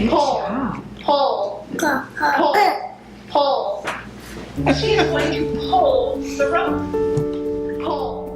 Pull. She is going to pull the rope. Pull.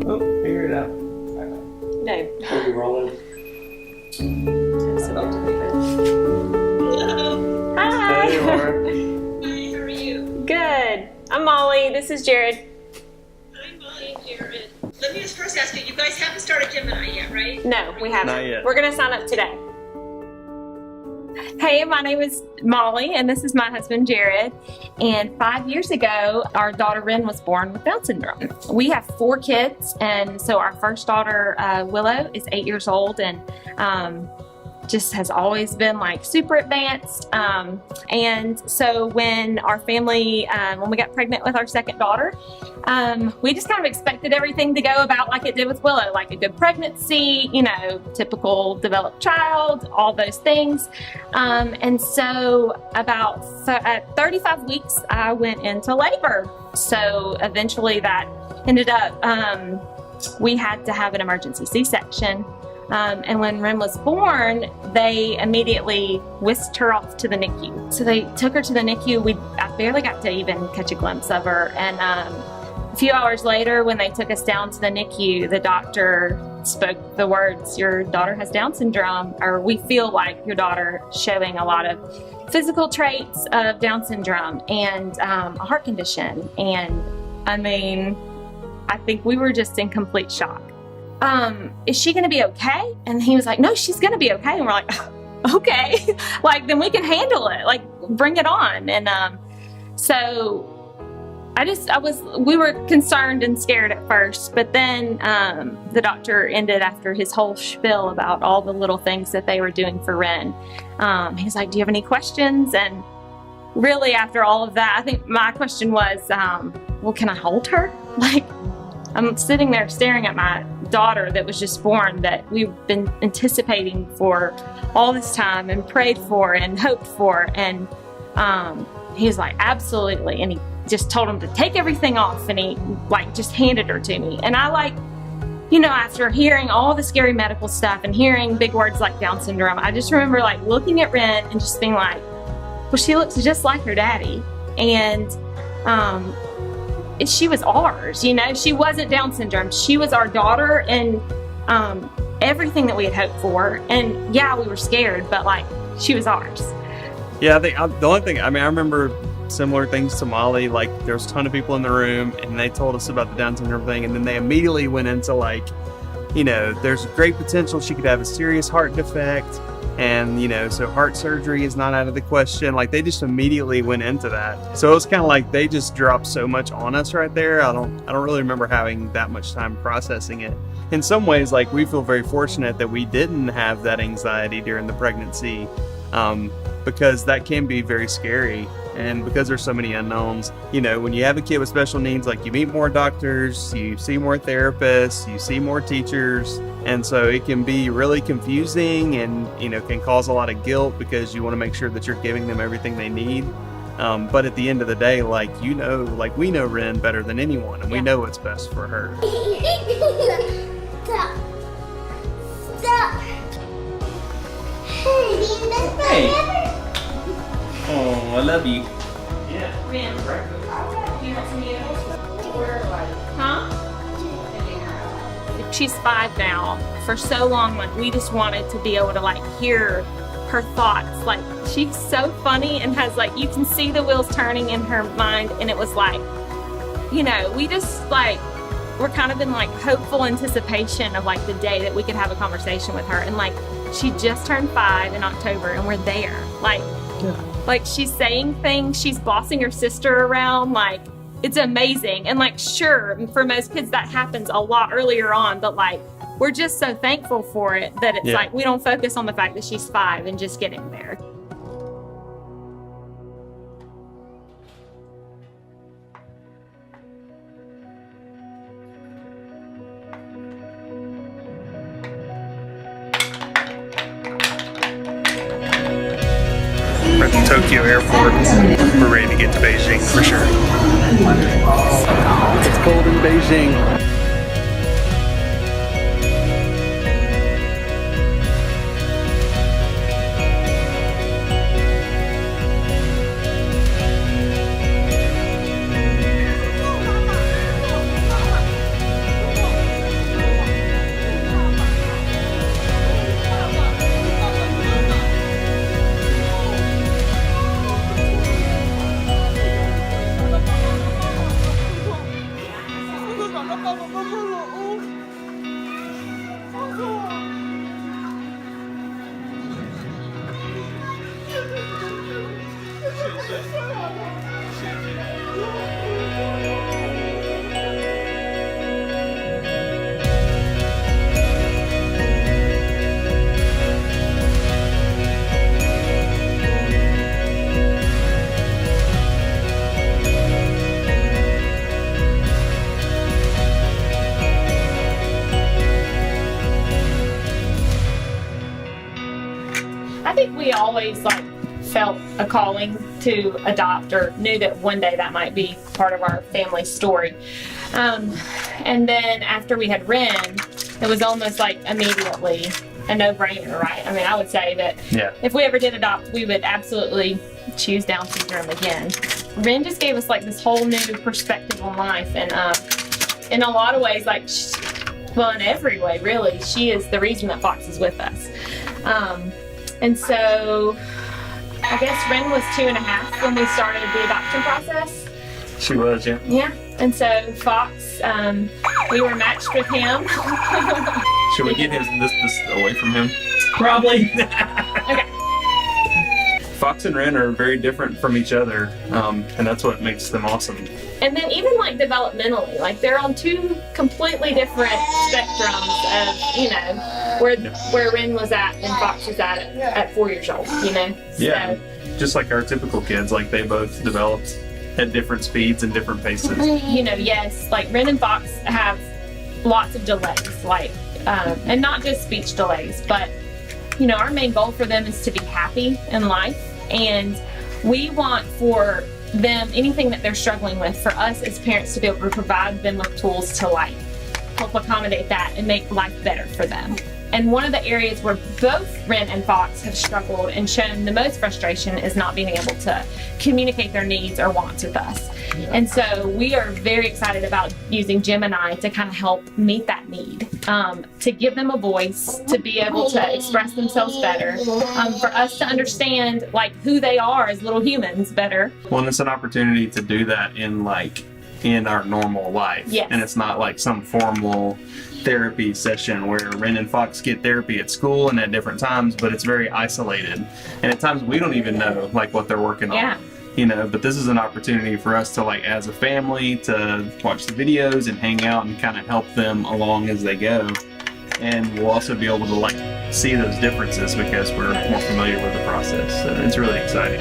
Oh, figure it out. No. Are we rolling? Hi. Hey, Laura. Hi, how are you? Good. I'm Molly. This is Jared. I'm Molly and Jared. Let me just first ask you guys haven't started Gemini yet, right? No, we haven't. Not yet. We're going to sign up today. Hey, my name is Molly, and this is my husband, Jared. And 5 years ago, our daughter, Ren, was born with Down syndrome. We have 4 kids, and so our first daughter, Willow, is 8 years old, and just has always been like super advanced. And so when our family, when we got pregnant with our second daughter, we just kind of expected everything to go about like it did with Willow, like a good pregnancy, you know, typical developed child, all those things. And so about at 35 weeks, I went into labor. So eventually that ended up, we had to have an emergency C-section. And when Ren was born, they immediately whisked her off to the NICU. So they took her to the NICU. I barely got to even catch a glimpse of her. And a few hours later, when they took us down to the NICU, the doctor spoke the words, "Your daughter has Down syndrome," or "We feel like your daughter showing a lot of physical traits of Down syndrome and a heart condition." And I mean, I think we were just in complete shock. Is she going to be okay? And he was like, "No, she's going to be okay." And we're like, "Okay, like, then we can handle it. Like, bring it on." And, so we were concerned and scared at first, but then, the doctor ended after his whole spiel about all the little things that they were doing for Ren. He was like, "Do you have any questions?" And really after all of that, I think my question was, well, can I hold her? Like, I'm sitting there staring at my daughter that was just born, that we've been anticipating for all this time and prayed for and hoped for. And he was like, "Absolutely." And he just told him to take everything off, and he like just handed her to me. And I like, you know, after hearing all the scary medical stuff and hearing big words like Down syndrome, I just remember like looking at Ren and just being like, well, she looks just like her daddy. And she was ours, you know, she wasn't Down syndrome. She was our daughter, and everything that we had hoped for. And yeah, we were scared, but like, she was ours. Yeah, I think the only thing, I mean, I remember similar things to Molly. Like, there was a ton of people in the room, and they told us about the Down syndrome thing, and then they immediately went into like, you know, there's great potential she could have a serious heart defect, and, you know, so heart surgery is not out of the question. Like, they just immediately went into that. So it was kind of like they just dropped so much on us right there. I don't really remember having that much time processing it. In some ways, like, we feel very fortunate that we didn't have that anxiety during the pregnancy, because that can be very scary. And because there's so many unknowns, you know, when you have a kid with special needs, like, you meet more doctors, you see more therapists, you see more teachers. And so it can be really confusing and, you know, can cause a lot of guilt because you want to make sure that you're giving them everything they need. But at the end of the day, like, you know, like, we know Ren better than anyone, and we know what's best for her. Stop. Hey. Oh, I love you. Yeah. Ren, do you want some noodles? Huh? She's 5 now. For so long, like, we just wanted to be able to like hear her thoughts. Like, she's so funny and has like, you can see the wheels turning in her mind. And it was like, you know, we just like, we're kind of in like hopeful anticipation of like the day that we could have a conversation with her. And like, she just turned 5 in October, and we're there. Like she's saying things, she's bossing her sister around, like, it's amazing. And like, sure, for most kids that happens a lot earlier on, but like, we're just so thankful for it that it's like, we don't focus on the fact that she's 5 and just getting there. We're at the Tokyo airport. We're ready to get to Beijing for sure. It's cold in Beijing. I think we always felt a calling to adopt, or knew that one day that might be part of our family story. And then after we had Ren, it was almost immediately a no-brainer, right? I mean, I would say that if we ever did adopt, we would absolutely choose Down syndrome again. Ren just gave us this whole new perspective on life, and in a lot of ways, in every way, really, she is the reason that Fox is with us. And so I guess Ren was 2.5 when we started the adoption process. She was, yeah. Yeah. And so Fox, we were matched with him. Should we get this away from him? Probably. Okay. Fox and Ren are very different from each other, and that's what makes them awesome. And then even developmentally, they're on two completely different spectrums of, where Ren was at and Fox was at 4 years old, Yeah, So, just like our typical kids, they both developed at different speeds and different paces. Yes, Ren and Fox have lots of delays, and not just speech delays, but, our main goal for them is to be happy in life, and we want for them, anything that they're struggling with, for us as parents to be able to provide them with tools to help accommodate that and make life better for them. And one of the areas where both Ren and Fox have struggled and shown the most frustration is not being able to communicate their needs or wants with us. And so we are very excited about using Gemini to kind of help meet that need, to give them a voice, to be able to express themselves better, for us to understand who they are as little humans better. Well, and it's an opportunity to do that in our normal life. Yes. And it's not some formal therapy session where Ren and Fox get therapy at school and at different times, but it's very isolated. And at times we don't even know what they're working on. But this is an opportunity for us to as a family to watch the videos and hang out and kind of help them along as they go. And we'll also be able to see those differences because we're more familiar with the process. So it's really exciting.